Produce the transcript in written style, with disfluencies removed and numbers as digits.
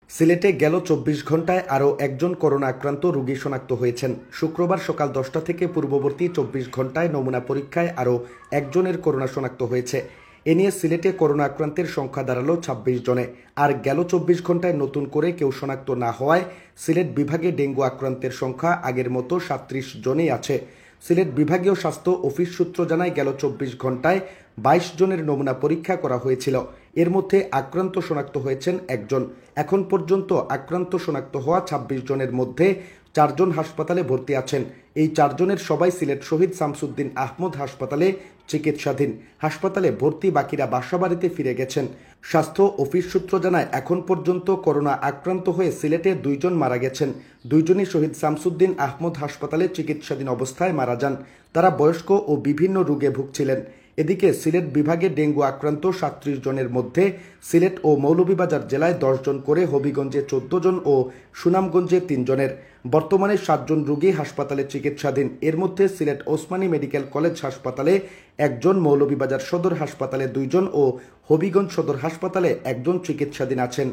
সিলেটে গেল ২৪ ঘণ্টায় আরও একজন করোনা আক্রান্ত রোগী শনাক্ত হয়েছেন। শুক্রবার সকাল ১০টা থেকে পূর্ববর্তী ২৪ ঘণ্টায় নমুনা পরীক্ষায় আরও একজনের করোনা শনাক্ত হয়েছে। এ নিয়ে সিলেটে করোনা আক্রান্তের সংখ্যা দাঁড়ালো ২৬ জনে। আর গেল ২৪ ঘণ্টায় নতুন করে কেউ শনাক্ত না হওয়ায় সিলেট বিভাগে ডেঙ্গু আক্রান্তের সংখ্যা আগের মতো ৩৭ জনেই আছে। সিলেট বিভাগীয় স্বাস্থ্য অফিস সূত্র জানায়, গেল ২৪ ঘণ্টায় ২২ জনের নমুনা পরীক্ষা করা হয়েছিল। এর মধ্যে আক্রান্ত শনাক্ত হয়েছেন একজন। এখন পর্যন্ত আক্রান্ত শনাক্ত হওয়া ২৬ জনের মধ্যে ৪ জন হাসপাতালে ভর্তি আছেন। এই ৪ জনের সবাই সিলেট শহীদ শামসুদ্দিন আহমদ হাসপাতালে চিকিৎসাধীন। হাসপাতালে ভর্তি বাকিরা বাসাবাড়িতে ফিরে গেছেন। স্বাস্থ্য অফিস সূত্র জানায়, এখন পর্যন্ত করোনা আক্রান্ত হয়ে সিলেটে ২ জন মারা গেছেন। ২ জনই শহীদ শামসুদ্দিন আহমদ হাসপাতালে চিকিৎসাধীন অবস্থায় মারা যান। তারা বয়স্ক ও বিভিন্ন রোগে ভুগছিলেন। এদিকে সিলেট বিভাগে ডেঙ্গু আক্রান্ত ৩৭ জনের মধ্যে সিলেট ও মৌলভীবাজার জেলায় ১০ জন করে, হবিগঞ্জে ১৪ জন ও সুনামগঞ্জে ৩ জনের। বর্তমানে ৭ জন রোগী হাসপাতালে চিকিৎসাধীন। এর মধ্যে সিলেট ওসমানী মেডিকেল কলেজ হাসপাতালে ১ জন, মৌলভীবাজার সদর হাসপাতালে ২ জন ও হবিগঞ্জ সদর হাসপাতালে ১ জন চিকিৎসাধীন আছেন।